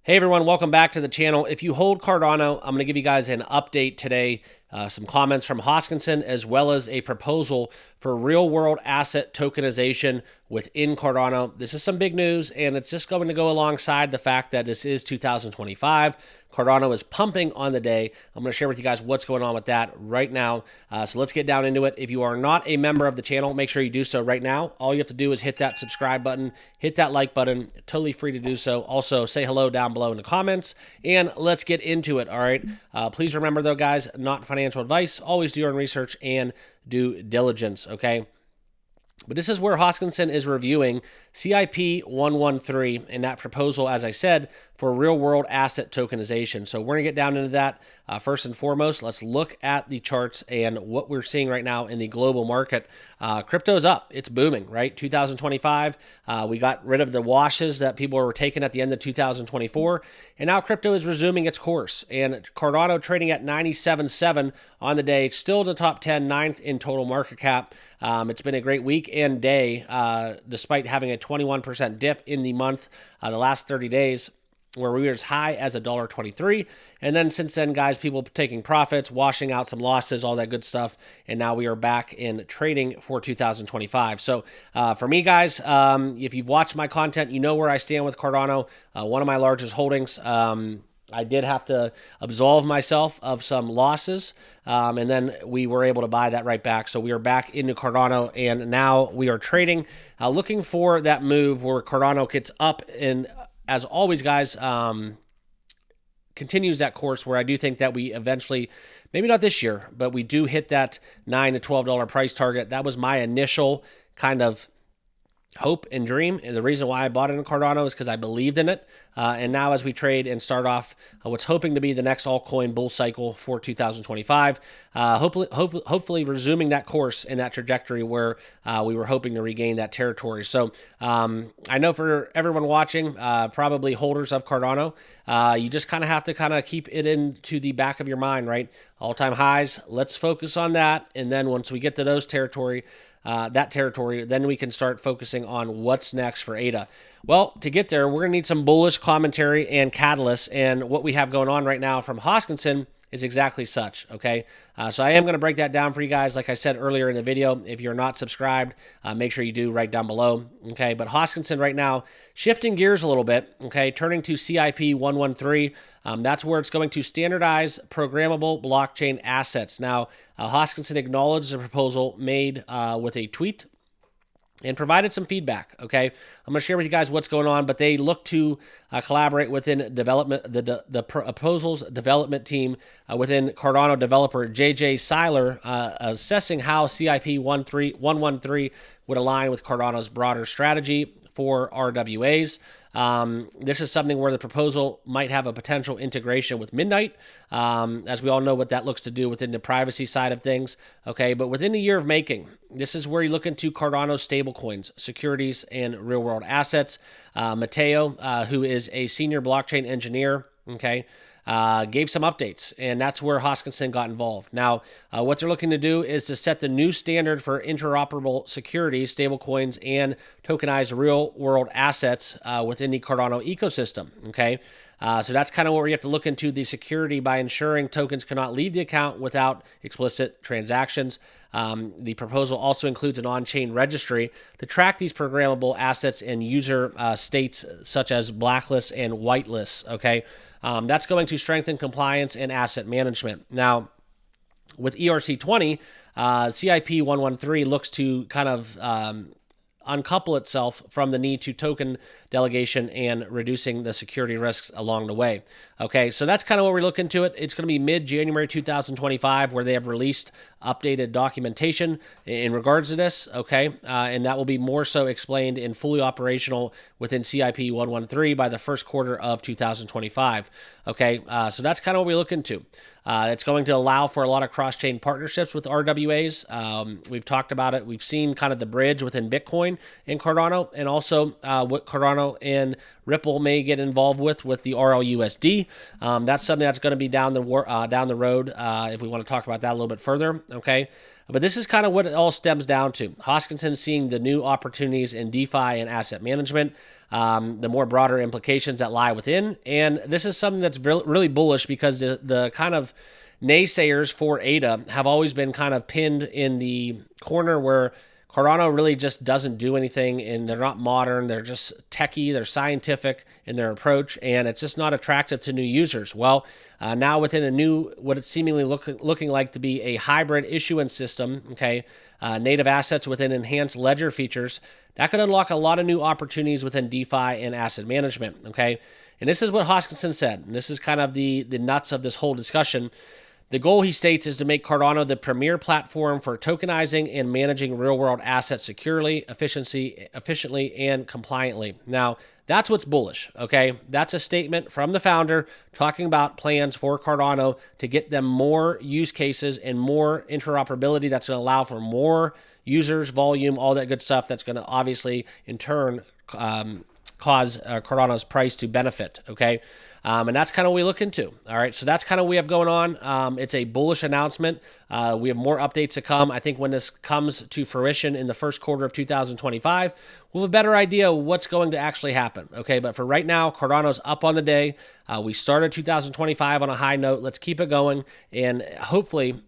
Hey everyone, welcome back to the channel. If you hold Cardano, I'm going to give you guys an update today, some comments from Hoskinson, as well as a proposal for real-world asset tokenization within Cardano. This is some big news, and it's just going to go alongside the fact that this is 2025. Cardano is pumping on the day. I'm going to share with you guys what's going on with that right now. So let's get down into it. If you are not a member of the channel, make sure you do so right now. All you have to do is hit that subscribe button, hit that like button. Totally free to do so. Also, say hello down below in the comments, and let's get into it, all right? Please remember, though, guys, not financial advice. Always do your own research and due diligence, okay? But this is where Hoskinson is reviewing CIP 113 and that proposal, as I said, for real-world asset tokenization. So we're going to get down into that. First and foremost, let's look at the charts and what we're seeing right now in the global market. Crypto's up. It's booming, right? 2025, we got rid of the washes that people were taking at the end of 2024, and now crypto is resuming its course. And Cardano trading at 97.7 on the day, still in the top 10, ninth in total market cap. It's been a great week and day, despite having a 21% dip in the month, the last 30 days, where we were as high as $1.23. And then since then, guys, people taking profits, washing out some losses, all that good stuff. And now we are back in trading for 2025. So for me, guys, if you've watched my content, you know where I stand with Cardano, one of my largest holdings. I did have to absolve myself of some losses, and then we were able to buy that right back. So we are back into Cardano, and now we are trading, looking for that move where Cardano gets up, and as always, guys, continues that course where I do think that we eventually, maybe not this year, but we do hit that $9 to $12 price target. That was my initial kind of hope and dream, and the reason why I bought it in Cardano is because I believed in it. And now as we trade and start off what's hoping to be the next altcoin bull cycle for 2025, hopefully resuming that course and that trajectory where we were hoping to regain that territory. So I know for everyone watching, probably holders of Cardano, you just kind of have to keep it into the back of your mind, right? All-time highs, let's focus on that. And then once we get to those territory, then we can start focusing on what's next for ADA. Well, to get there, we're going to need some bullish commentary and catalysts, and what we have going on right now from Hoskinson is exactly such, okay? So I am going to break that down for you guys, like I said earlier in the video. If you're not subscribed, make sure you do right down below, okay? But Hoskinson right now, shifting gears a little bit, okay? Turning to CIP 113, that's where it's going to standardize programmable blockchain assets. Now, Hoskinson acknowledged the proposal made with a tweet and provided some feedback, okay? I'm going to share with you guys what's going on, but they look to collaborate within development, the proposals development team within Cardano developer JJ Seiler, assessing how CIP 113 would align with Cardano's broader strategy for RWAs. This is something where the proposal might have a potential integration with Midnight, as we all know what that looks to do within the privacy side of things, okay? But within a year of making, this is where you look into Cardano's stablecoins, securities, and real-world assets. Matteo, who is a senior blockchain engineer, okay, gave some updates, and that's where Hoskinson got involved. Now, what they're looking to do is to set the new standard for interoperable securities, stablecoins, and tokenized real-world assets within the Cardano ecosystem, okay? So that's kind of where you have to look into the security by ensuring tokens cannot leave the account without explicit transactions. The proposal also includes an on-chain registry to track these programmable assets in user states such as blacklists and whitelists, okay? That's going to strengthen compliance and asset management. Now, with ERC20, CIP 113 looks to kind of uncouple itself from the need to token delegation and reducing the security risks along the way. Okay, so that's kind of what we're looking to it. It's going to be mid-January 2025 where they have released updated documentation in regards to this, okay? And that will be more so explained and fully operational within CIP 113 by the first quarter of 2025, okay? So that's kind of what we're looking to. It's going to allow for a lot of cross-chain partnerships with RWAs. We've talked about it. We've seen kind of the bridge within Bitcoin and Cardano, and also what Cardano and Ripple may get involved with the RLUSD. That's something that's going to be down the road if we want to talk about that a little bit further, okay? But this is kind of what it all stems down to. Hoskinson seeing the new opportunities in DeFi and asset management, the more broader implications that lie within. And this is something that's really bullish because the kind of naysayers for ADA have always been kind of pinned in the corner where Cardano really just doesn't do anything, and they're not modern. They're just techie. They're scientific in their approach, and it's just not attractive to new users. Well, now within a new, what it's seemingly looking like to be a hybrid issuance system, okay, native assets within enhanced ledger features, that could unlock a lot of new opportunities within DeFi and asset management, okay? And this is what Hoskinson said, and this is kind of the nuts of this whole discussion. The goal, he states, is to make Cardano the premier platform for tokenizing and managing real-world assets securely, efficiently, and compliantly. Now, that's what's bullish, okay? That's a statement from the founder talking about plans for Cardano to get them more use cases and more interoperability that's going to allow for more users, volume, all that good stuff that's going to obviously, in turn, cause Cardano's price to benefit, okay? And that's kind of what we look into. All right, so that's kind of what we have going on. It's a bullish announcement. We have more updates to come. I think when this comes to fruition in the first quarter of 2025, we'll have a better idea what's going to actually happen. Okay, but for right now, Cardano's up on the day. We started 2025 on a high note. Let's keep it going, and hopefully